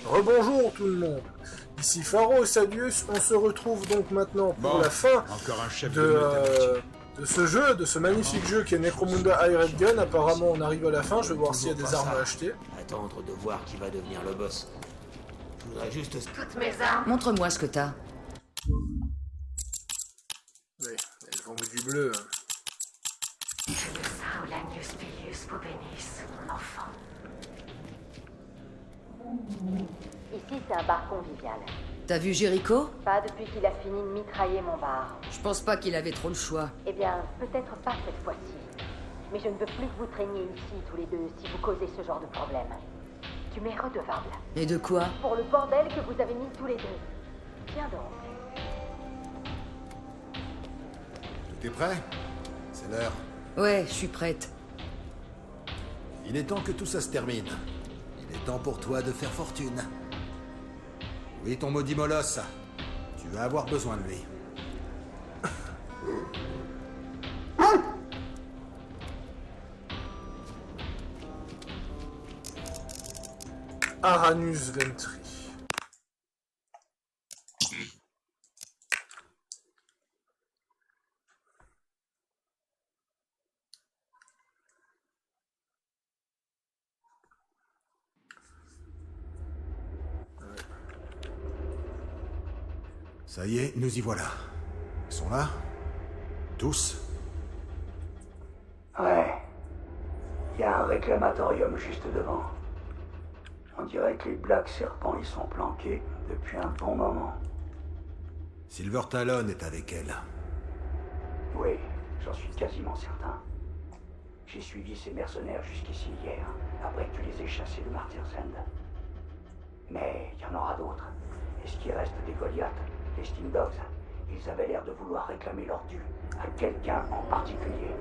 Rebonjour tout le monde, ici Pharos Sadius, on se retrouve donc maintenant pour la fin de ce jeu, de ce magnifique jeu qui est Necromunda Hired Gun. Apparemment on arrive à la fin, je vais voir s'il y a des armes à acheter. Attendre de voir qui va devenir le boss. Je voudrais juste... Toutes mes armes. Montre-moi ce que t'as. Oui, elles vont du bleu. Que le Saulanius Pius vous bénisse, mon enfant. Ici, c'est un bar convivial. T'as vu Jericho? Pas depuis qu'il a fini de mitrailler mon bar. Je pense pas qu'il avait trop le choix. Eh bien, peut-être pas cette fois-ci. Mais je ne veux plus que vous traîniez ici, tous les deux, si vous causez ce genre de problème. Tu m'es redevable. Et de quoi? Pour le bordel que vous avez mis tous les deux. Viens donc. Tout est prêt? C'est l'heure. Ouais, je suis prête. Il est temps que tout ça se termine. Il est temps pour toi de faire fortune. Oui, ton maudit Molosse. Tu vas avoir besoin de lui. Aranus Ventri. Ça y est, nous y voilà. Ils sont là? Tous? Ouais. Il y a un réclamatorium juste devant. On dirait que les Black Serpents y sont planqués depuis un bon moment. Silver Talon est avec elle. Oui, j'en suis quasiment certain. J'ai suivi ces mercenaires jusqu'ici hier, après que tu les aies chassés de Martyr's End. Mais il y en aura d'autres. Et ce qui reste des Goliaths, les Sting Dogs, ils avaient l'air de vouloir réclamer leur dû à quelqu'un en particulier.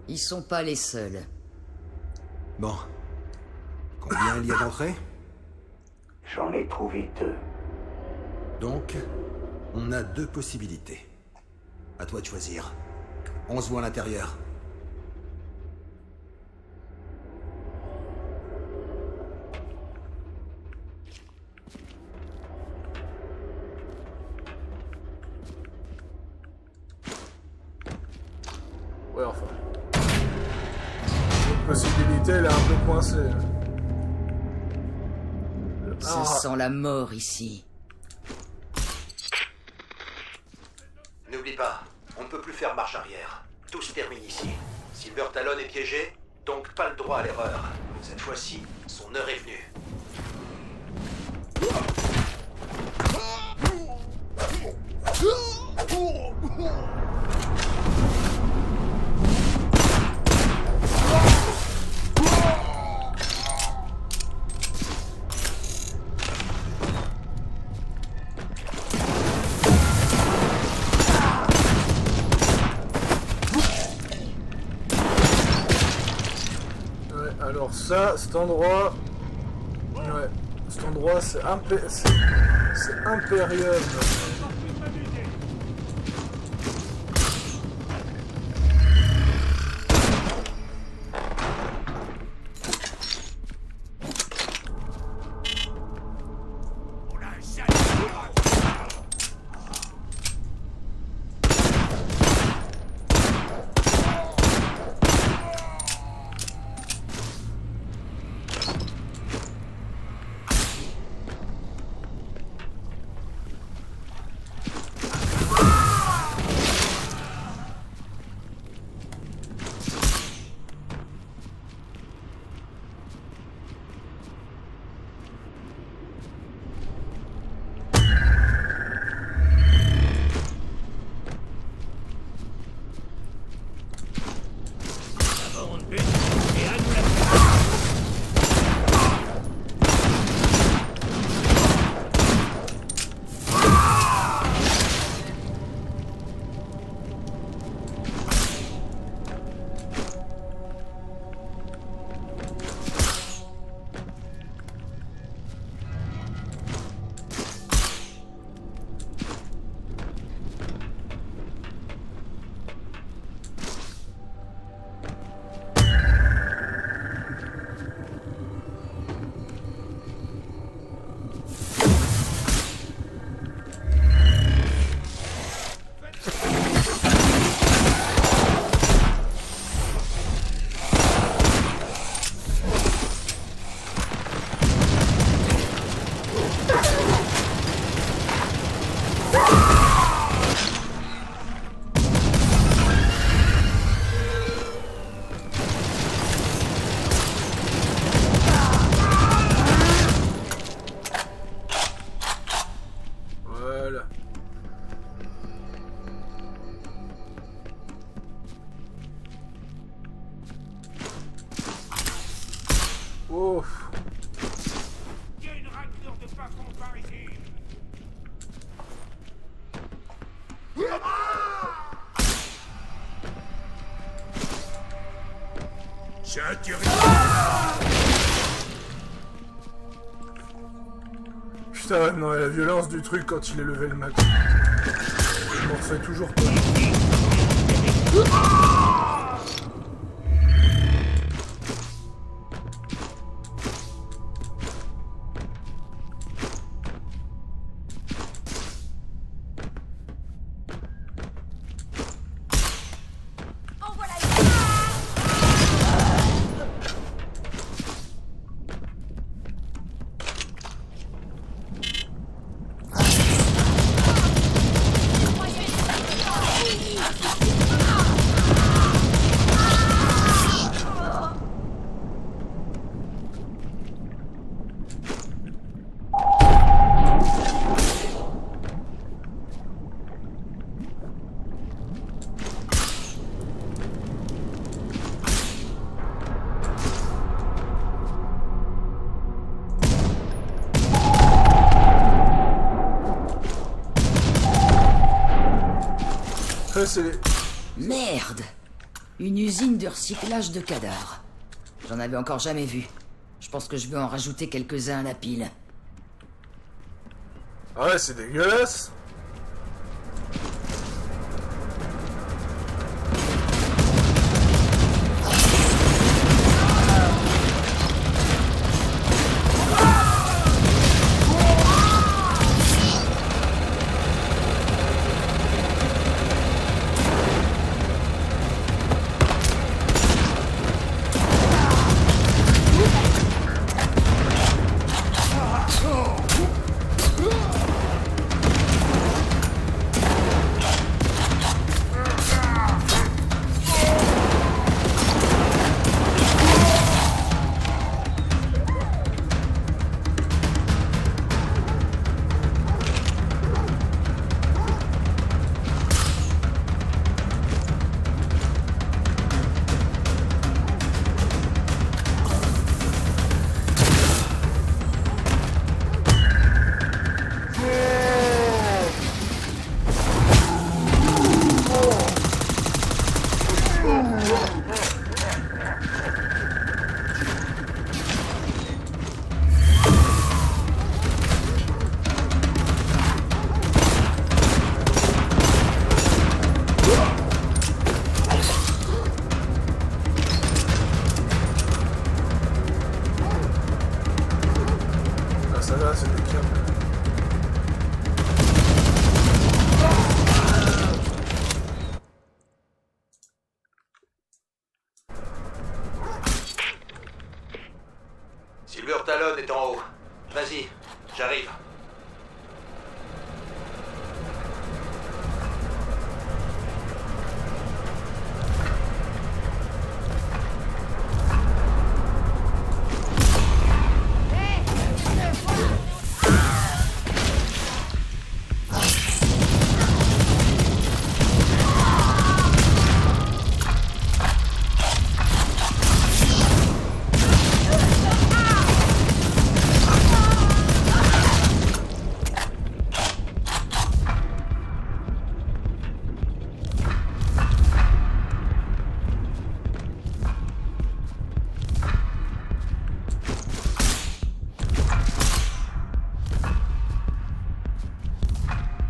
Ils sont pas les seuls. Bon. Combien il y a d'entrées? J'en ai trouvé 2. Donc, on a 2 possibilités. À toi de choisir. On se voit à l'intérieur. Ouais, enfin. Cette possibilité, elle est un peu coincée. Ça sent la mort ici. N'oublie pas, on ne peut plus faire marche arrière. Tout se termine ici. Silver Talon est piégé, donc pas le droit à l'erreur. Cette fois-ci, son heure est venue. Alors ça, cet endroit... Ouais, cet endroit c'est Imperium. Putain, ouais, non, et la violence du truc quand il est level max. Je m'en refais toujours pas. Merde! Une usine de recyclage de cadavres. J'en avais encore jamais vu. Je pense que je vais en rajouter quelques-uns à la pile. Ah ouais, c'est dégueulasse! Silver Talon est en haut. Vas-y, j'arrive.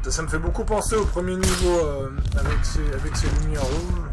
Ça me fait beaucoup penser au premier niveau avec ses lumières rouges.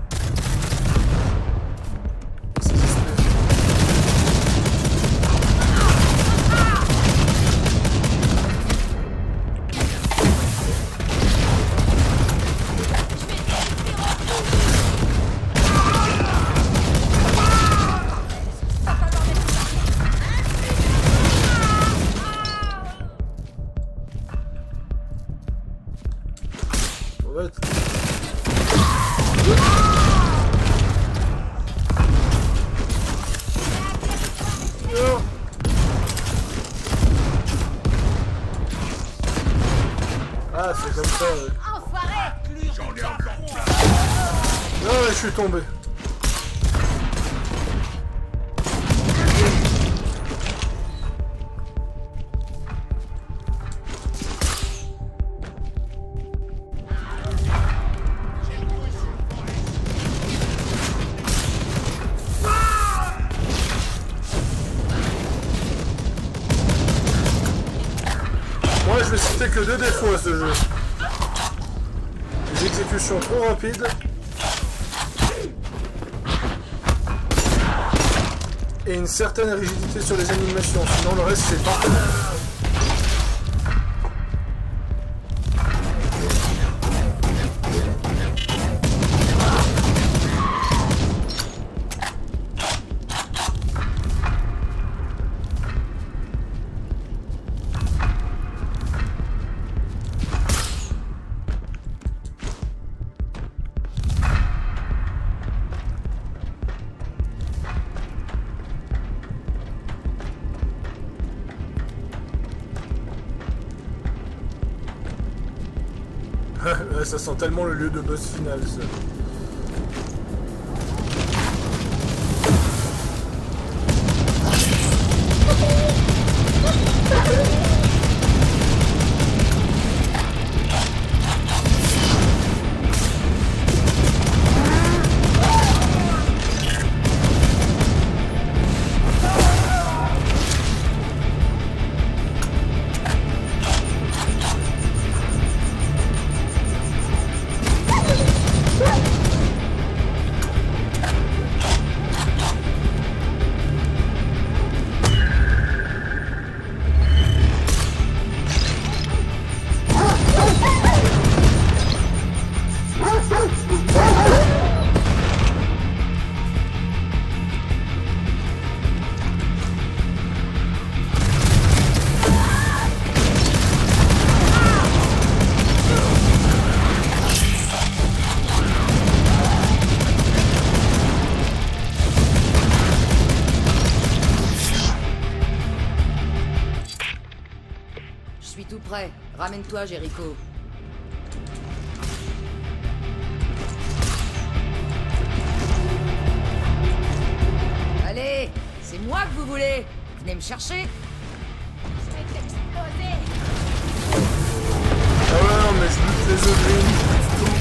Ah, c'est comme ça. Non, je suis tombé. Moi, je vais citer que 2 défauts à ce jeu. Les exécutions trop rapides. Et une certaine rigidité sur les animations. Sinon, le reste, c'est parfait. Ça sent tellement le lieu de boss final, ça. Prêt. Ramène-toi, Jericho. Allez, c'est moi que vous voulez. Venez me chercher. Je vais t'exploser. Ah ouais, non, mais je bute les œufs green, je bute tout.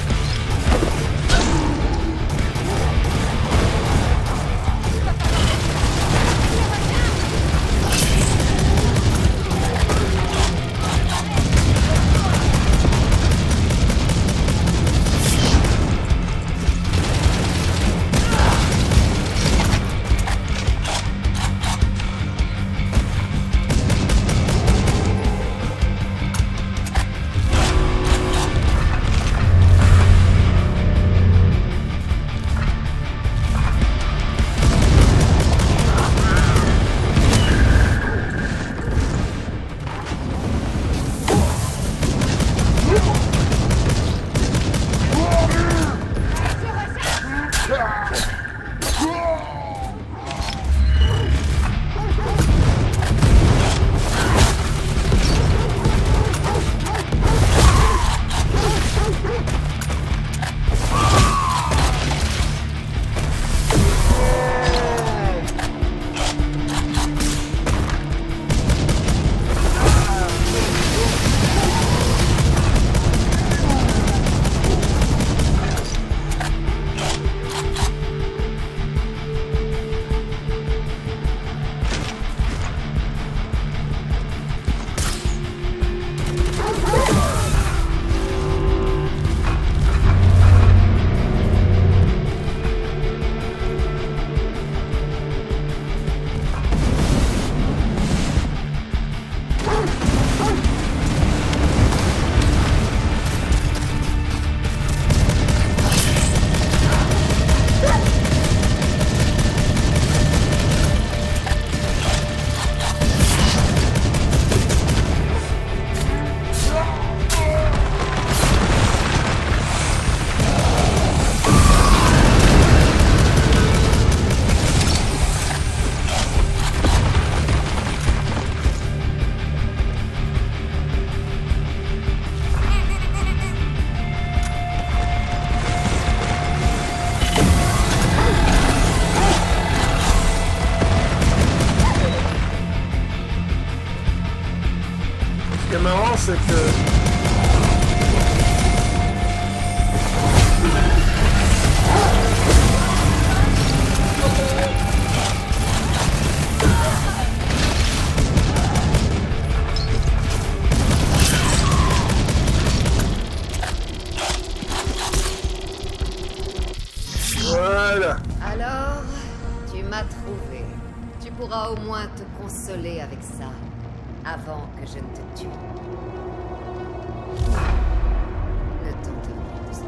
Ce qui est marrant, c'est que... pourras au moins te consoler avec ça, avant que je ne te tue. Le temps te rend.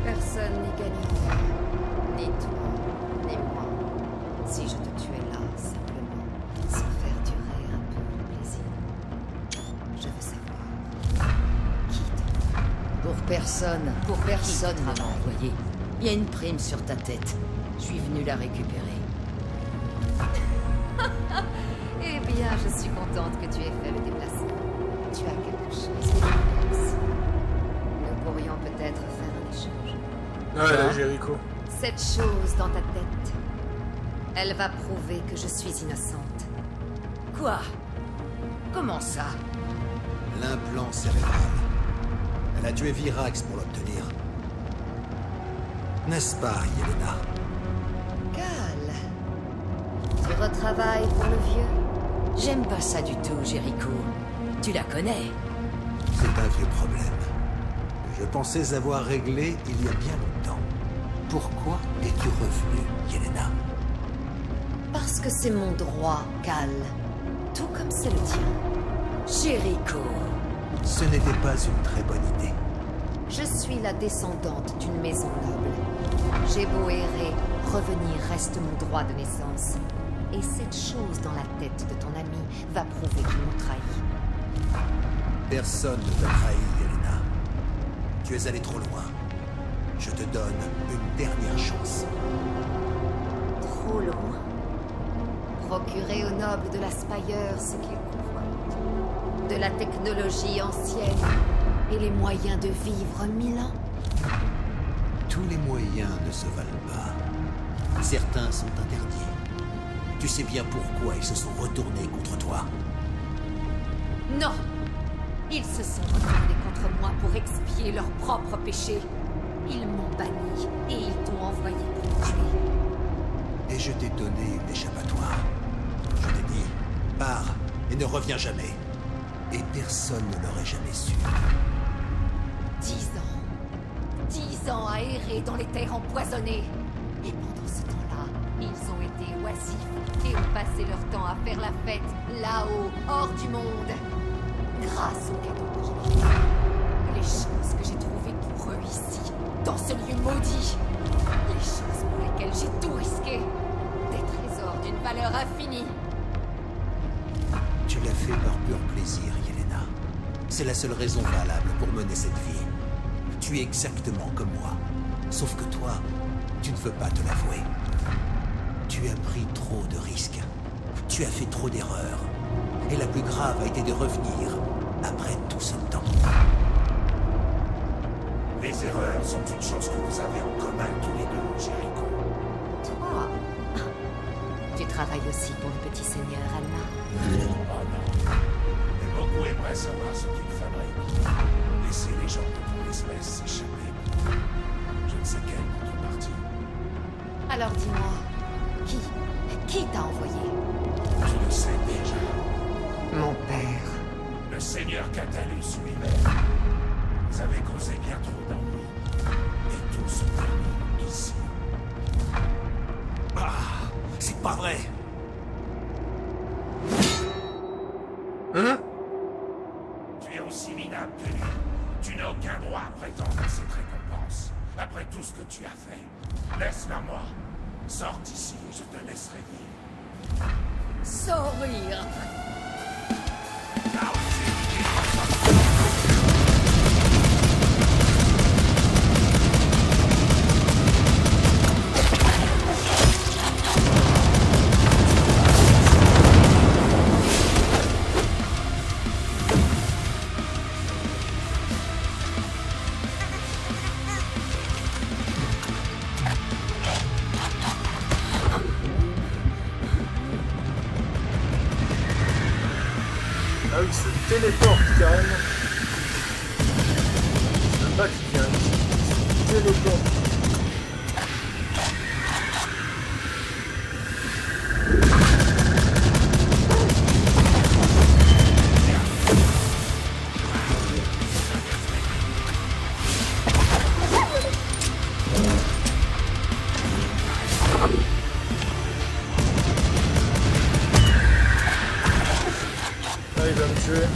Personne n'y gagnera. Ni toi, ni moi. Si je te tuais là, simplement, sans faire durer un peu le plaisir. Je veux savoir. Qui te... Pour personne ne m'a envoyé. Il y a une prime sur ta tête. Je suis venu la récupérer. Eh bien, je suis contente que tu aies fait le déplacement. Tu as quelque chose qui m'intéresse. Nous pourrions peut-être faire un échange. Ah là, Jericho. Cette chose dans ta tête, elle va prouver que je suis innocente. Quoi? Comment ça? L'implant cérébral. Elle a tué Virax pour l'obtenir. N'est-ce pas, Yelena? Cal, tu retravailles pour le vieux? J'aime pas ça du tout, Jericho. Tu la connais? C'est un vieux problème. Je pensais avoir réglé il y a bien longtemps. Pourquoi es-tu revenue, Yelena? Parce que c'est mon droit, Cal. Tout comme c'est le tien. Jericho. Ce n'était pas une très bonne idée. Je suis la descendante d'une maison noble. J'ai beau errer, revenir reste mon droit de naissance. Et cette chose dans la tête de ton ami va prouver qu'il nous trahit. Personne ne t'a trahi, Yelena. Tu es allé trop loin. Je te donne une dernière chance. Trop loin. Procurer aux nobles de la Spire ce qu'ils convoitent. De la technologie ancienne et les moyens de vivre 1000 ans. Tous les moyens ne se valent pas. Certains sont interdits. Tu sais bien pourquoi ils se sont retournés contre toi. Non! Ils se sont retournés contre moi pour expier leurs propres péchés. Ils m'ont banni et ils t'ont envoyé pour me tuer. Et je t'ai donné une échappatoire. Je t'ai dit, pars et ne reviens jamais. Et personne ne l'aurait jamais su. 10 ans. 10 ans à errer dans les terres empoisonnées. Et pendant ce temps-là, ils ont été oisifs et ont passé leur temps à faire la fête là-haut, hors du monde. Grâce aux cadeaux que j'ai fait. Les choses que j'ai trouvées pour eux ici, dans ce lieu maudit. Les choses pour lesquelles j'ai tout risqué. Des trésors d'une valeur infinie. Tu l'as fait par pur plaisir, Yelena. C'est la seule raison valable pour mener cette vie. Tu es exactement comme moi. Sauf que toi, tu ne veux pas te l'avouer. Tu as pris trop de risques. Tu as fait trop d'erreurs. Et la plus grave a été de revenir après tout ce temps. Les erreurs sont une chose que vous avez en commun tous les deux, Jericho. Toi, tu travailles aussi pour le petit seigneur Alma. Oh non. Mais beaucoup aimeraient savoir ce qu'il fabrique. Laisser les gens de ton espèce s'échapper. Je ne sais quelle contrepartie. Alors dis-moi, qui t'a envoyé? Tu le sais déjà. Mon père. Le seigneur Catalus lui-même. Vous avez causé bien trop d'ennuis. Et tout se termine ici. Ah, c'est pas vrai. Hein? Tu es aussi minable que lui. Tu n'as aucun droit à prétendre à cette récompense. Après tout ce que tu as fait. Laisse-la moi. Sors d'ici et je te laisserai vivre. Sourire. Ah oui, il se téléporte carrément. Je sais même pas qu'il vient ici. Il se téléporte. me tuer.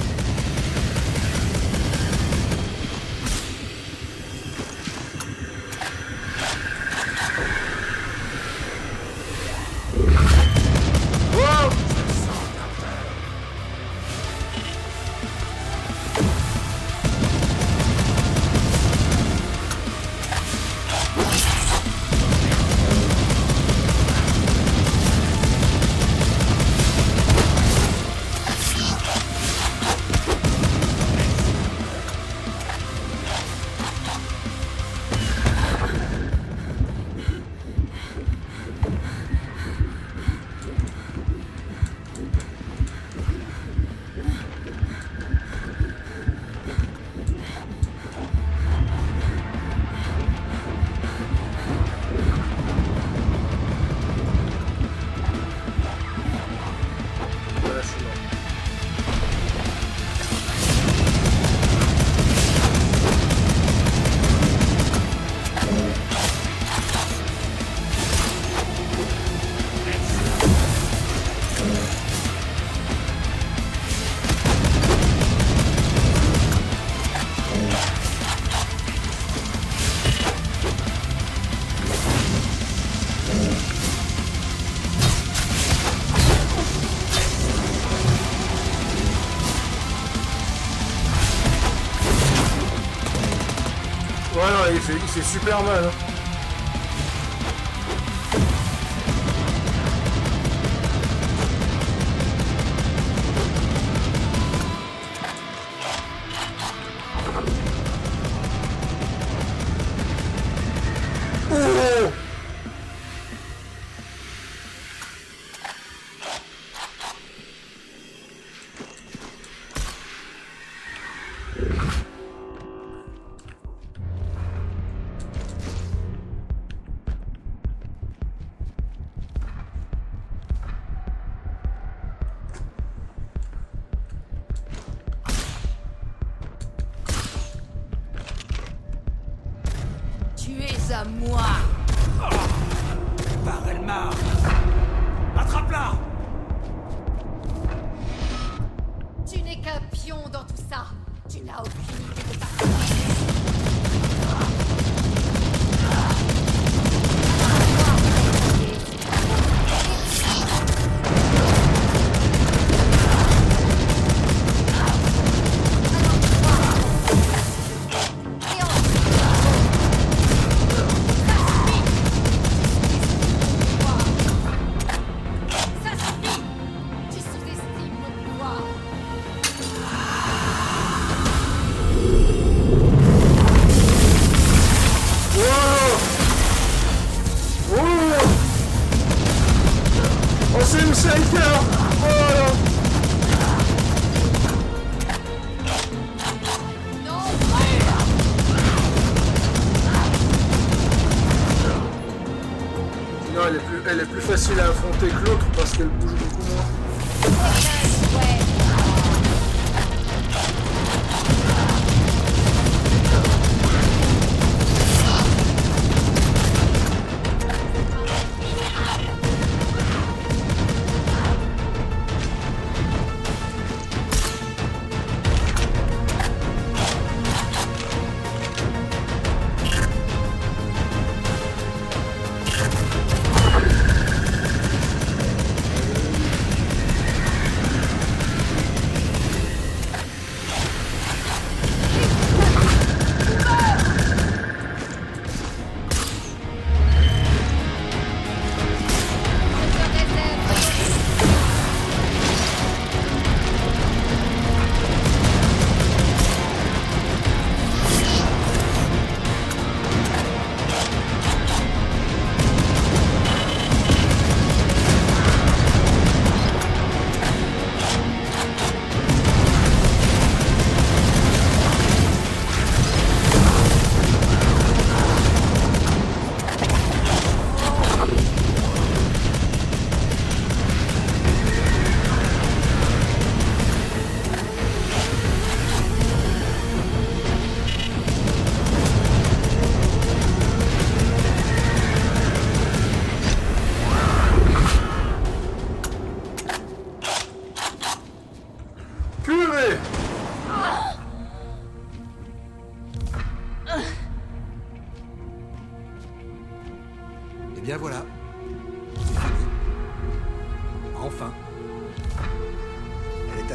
Voilà, il fait super mal. Hein. Oh! À moi. Par Elmar. Attrape-la. Tu n'es qu'un pion dans tout ça. Tu n'as aucune idée de ta Elle est plus facile à affronter que l'autre parce qu'elle bouge beaucoup moins.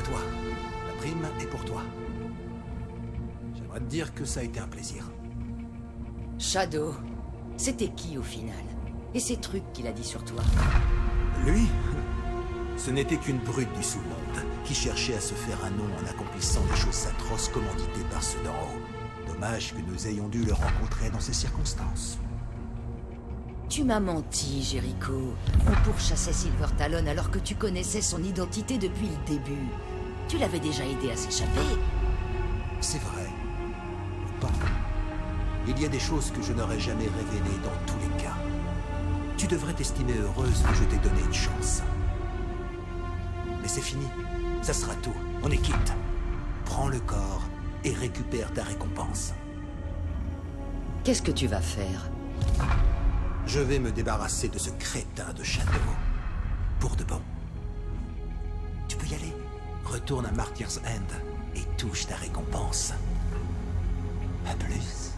à toi. La prime est pour toi. J'aimerais te dire que ça a été un plaisir. Shadow, c'était qui au final? Et ces trucs qu'il a dit sur toi? Lui, ce n'était qu'une brute du sous-monde qui cherchait à se faire un nom en accomplissant des choses atroces commanditées par ceux d'en haut. Dommage que nous ayons dû le rencontrer dans ces circonstances. Tu m'as menti, Jericho. On pourchassait Silver Talon alors que tu connaissais son identité depuis le début. Tu l'avais déjà aidé à s'échapper. C'est vrai. Ou pas. Il y a des choses que je n'aurais jamais révélées dans tous les cas. Tu devrais t'estimer heureuse que je t'ai donné une chance. Mais c'est fini. Ça sera tout. On est quitte. Prends le corps et récupère ta récompense. Qu'est-ce que tu vas faire? Je vais me débarrasser de ce crétin de Shadow. Pour de bon. Tu peux y aller. Retourne à Martyr's End et touche ta récompense. À plus.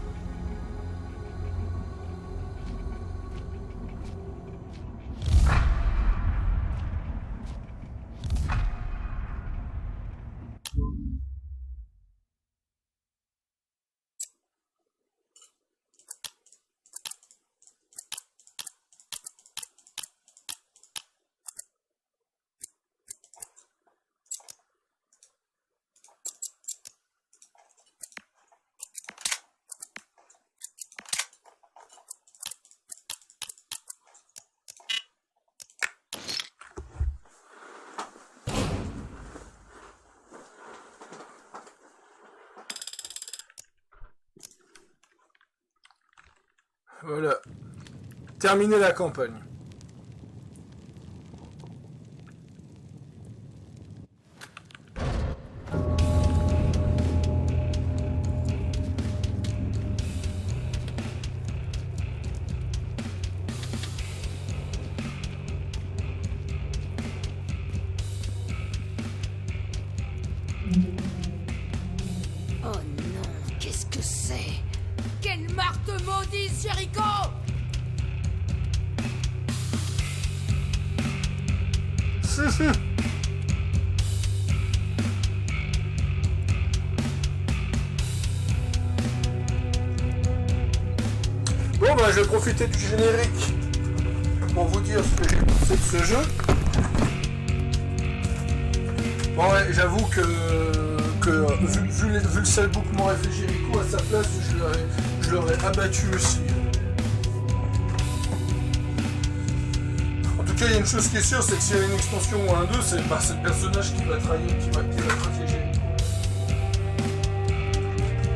Voilà. Terminer la campagne. Oh non, qu'est-ce que c'est? Quelle marque te maudisse, Jericho! Bon bah je vais profiter du générique pour vous dire ce que j'ai pensé de ce jeu. Bon ouais, j'avoue que vu le sellbook m'aurait fait Jericho, à sa place je l'aurais abattu aussi. En tout cas il y a une chose qui est sûre, c'est que s'il y a une extension ou un 2, c'est le personnage qui va trahir Jericho.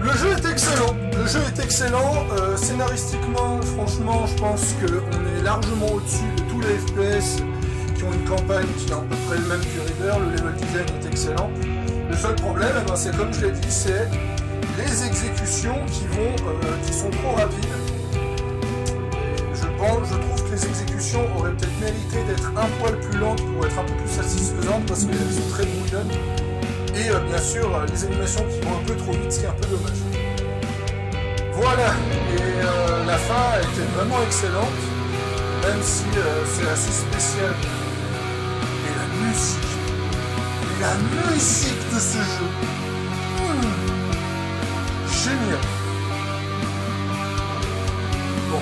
Le jeu est excellent, scénaristiquement, franchement, je pense qu'on est largement au-dessus de tous les FPS qui ont une campagne qui est à peu près le même que River, le level design est excellent. Le seul problème, c'est comme je l'ai dit, c'est les exécutions qui sont trop rapides. Je trouve que les exécutions auraient peut-être mérité d'être un poil plus lentes pour être un peu plus satisfaisantes parce qu'elles sont très brouillonnes. Et bien sûr, les animations qui vont un peu trop vite, ce qui est un peu dommage. Voilà, et la fin elle était vraiment excellente, même si c'est assez spécial. Et la musique de ce jeu, génial. Bon.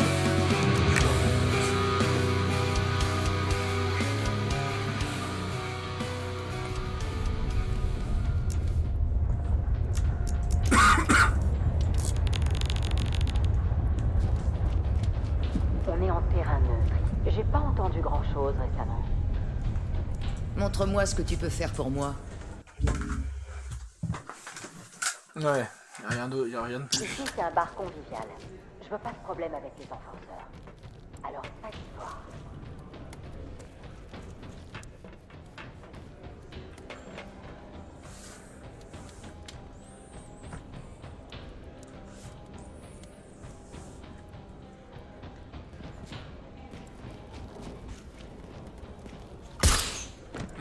On est en terrain neutre. J'ai pas entendu grand-chose récemment. Montre-moi ce que tu peux faire pour moi. Ouais, y a rien de plus. Ici, c'est un bar convivial. Je veux pas de problème avec les enfonceurs. Alors, pas d'histoire.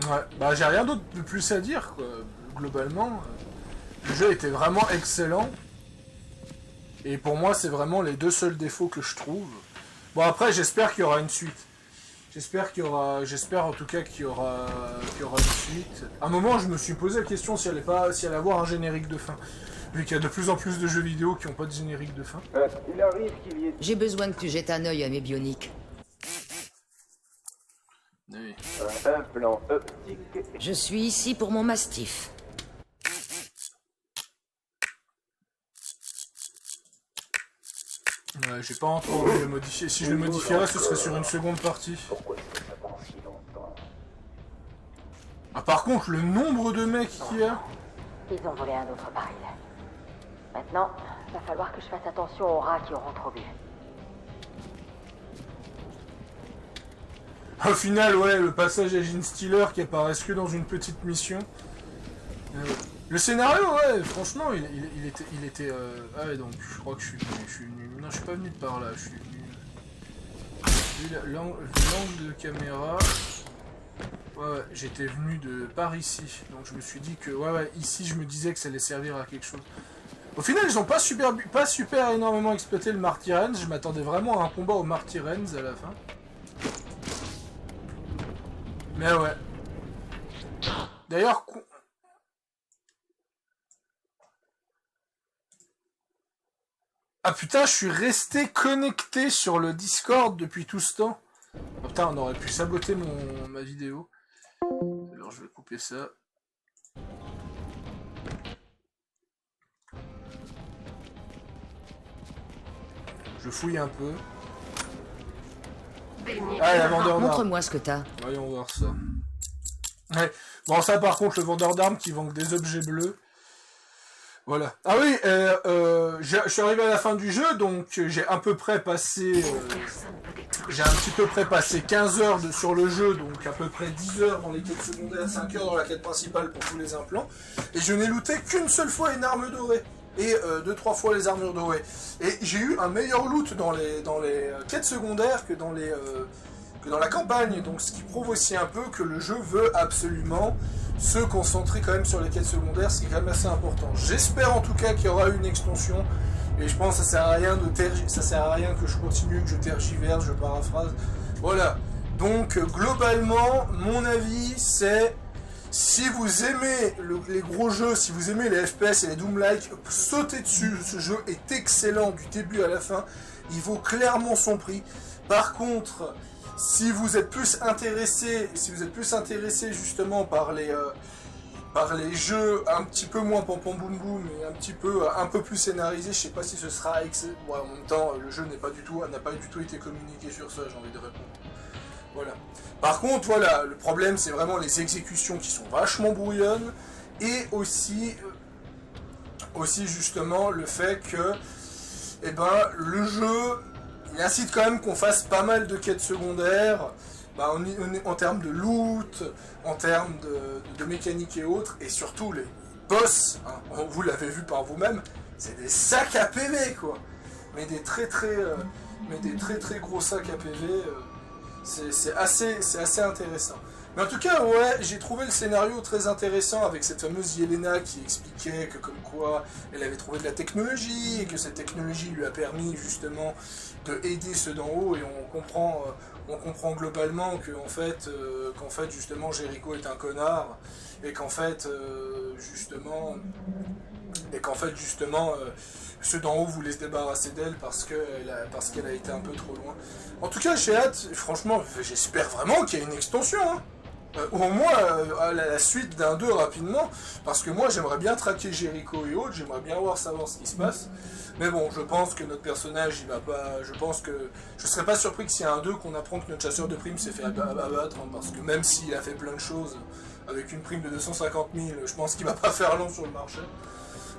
Ouais, bah j'ai rien d'autre de plus à dire, quoi. Globalement. Le jeu était vraiment excellent. Et pour moi, c'est vraiment les deux seuls défauts que je trouve. Bon, après, j'espère qu'il y aura une suite. J'espère en tout cas qu'il y aura une suite. À un moment, je me suis posé la question si elle allait avoir un générique de fin. Vu qu'il y a de plus en plus de jeux vidéo qui n'ont pas de générique de fin. Il arrive qu'il y ait J'ai besoin que tu jettes un œil à mes bioniques. Oui. un plan optique. Je suis ici pour mon mastif. Ouais, j'ai pas trop envie de le modifier. Si je le modifierais, ce serait sur une seconde partie. Pourquoi est-ce que ça prend si longtemps? Ah, par contre, le nombre de mecs qu'il y a... Ils ont volé un autre baril. Maintenant, va falloir que je fasse attention aux rats qui auront trop bu. Au final, ouais, le passage à Gene Stealer qui apparaissent que dans une petite mission. Le scénario, ouais, franchement, il était... Ah ouais, donc, je crois que je suis venu... Non, je suis pas venu de par là, je suis venu... Vu l'angle de caméra... Ouais, j'étais venu de par ici. Donc je me suis dit que, ouais, ici, je me disais que ça allait servir à quelque chose. Au final, ils ont pas super énormément exploité le Martyrens. Je m'attendais vraiment à un combat au Martyrens à la fin. Mais ouais. D'ailleurs... Ah putain, je suis resté connecté sur le Discord depuis tout ce temps. Oh putain, on aurait pu saboter ma vidéo. Alors je vais couper ça. Je fouille un peu. Ah, la vendeur d'armes. Montre-moi ce que t'as. Voyons voir ça. Ouais. Bon, ça par contre, le vendeur d'armes qui vend des objets bleus. Voilà. Ah oui, je suis arrivé à la fin du jeu, donc j'ai à peu près passé... j'ai un petit peu près passé 15 heures sur le jeu, donc à peu près 10 heures dans les quêtes secondaires, 5 heures dans la quête principale pour tous les implants. Et je n'ai looté qu'une seule fois une arme dorée. Et 2-3 fois les armures dorées. Et j'ai eu un meilleur loot dans les quêtes secondaires que dans la campagne. Donc ce qui prouve aussi un peu que le jeu veut absolument se concentrer quand même sur les quêtes secondaires, ce qui est quand même assez important. J'espère en tout cas qu'il y aura une extension. Et je pense que ça sert à rien que je continue, que je tergiverse, je paraphrase. Voilà. Donc globalement, mon avis c'est... Si vous aimez les gros jeux, si vous aimez les FPS et les Doom-like, sautez dessus, ce jeu est excellent du début à la fin, il vaut clairement son prix. Par contre, si vous êtes plus intéressé justement par les jeux un petit peu moins pam-pam boum boum et un peu plus scénarisés, je sais pas si ce sera excellent. Ouais, en même temps, le jeu n'a pas du tout été communiqué sur ça, j'ai envie de répondre. Voilà. Par contre, voilà, le problème c'est vraiment les exécutions qui sont vachement brouillonnes et aussi justement le fait que le jeu il incite quand même qu'on fasse pas mal de quêtes secondaires en termes de loot, en termes de mécanique et autres, et surtout les boss, hein, vous l'avez vu par vous-même, c'est des sacs à PV quoi, mais des très très gros sacs à PV. C'est assez intéressant. Mais en tout cas, ouais, j'ai trouvé le scénario très intéressant avec cette fameuse Yelena qui expliquait que comme quoi elle avait trouvé de la technologie et que cette technologie lui a permis justement de aider ceux d'en haut, et on comprend globalement qu'en fait justement Jericho est un connard et qu'en fait justement ceux d'en haut voulaient se débarrasser d'elle parce qu'elle a été un peu trop loin. En tout cas, j'ai hâte, franchement, j'espère vraiment qu'il y a une extension, hein. Ou au moins à la suite d'un 2 rapidement, parce que moi j'aimerais bien traquer Jericho et autres, j'aimerais bien savoir ce qui se passe. Mais bon, je pense que notre personnage, il va pas... Je serais pas surpris que s'il y a un 2 qu'on apprend que notre chasseur de primes s'est fait abattre, hein, parce que même s'il a fait plein de choses, avec une prime de 250 000, je pense qu'il va pas faire long sur le marché.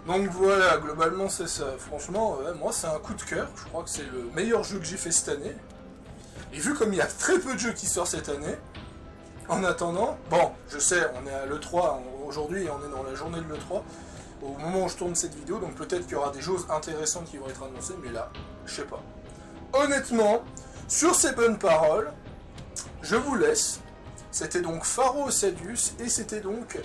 Donc voilà, globalement c'est ça. Franchement, moi c'est un coup de cœur. Je crois que c'est le meilleur jeu que j'ai fait cette année. Et vu comme il y a très peu de jeux qui sortent cette année, en attendant, bon, je sais, on est à l'E3 aujourd'hui, on est dans la journée de l'E3, au moment où je tourne cette vidéo, donc peut-être qu'il y aura des choses intéressantes qui vont être annoncées, mais là, je sais pas. Honnêtement, sur ces bonnes paroles, je vous laisse. C'était donc Pharaoh Sadius, et c'était donc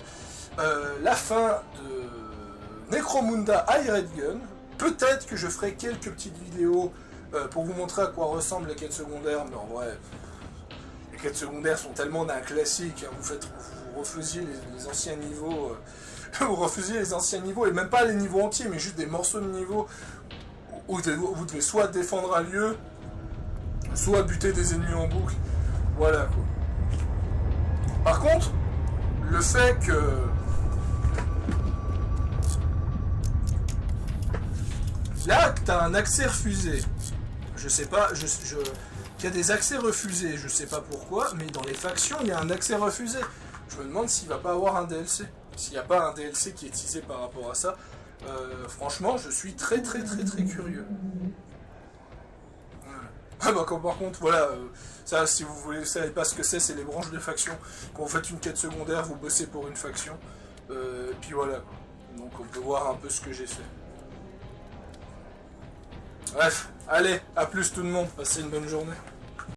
la fin de Necromunda Hired Gun. Peut-être que je ferai quelques petites vidéos pour vous montrer à quoi ressemble la quête secondaire, mais en vrai, il y a quêtes secondaires sont tellement d'un classique, hein, vous refaisiez les anciens niveaux, vous refaisiez les anciens niveaux, et même pas les niveaux entiers, mais juste des morceaux de niveaux où vous devez soit défendre un lieu, soit buter des ennemis en boucle, voilà quoi. Par contre, le fait que là, tu as un accès refusé. Je sais pas, il y a des accès refusés, je sais pas pourquoi, mais dans les factions, il y a un accès refusé. Je me demande s'il va pas avoir un DLC. S'il n'y a pas un DLC qui est teasé par rapport à ça. Franchement, je suis très curieux. Voilà. Ah bah, par contre, voilà, ça, si vous ne savez pas ce que c'est les branches de faction. Quand vous faites une quête secondaire, vous bossez pour une faction. Puis voilà. Donc on peut voir un peu ce que j'ai fait. Bref, allez, à plus tout le monde, passez une bonne journée.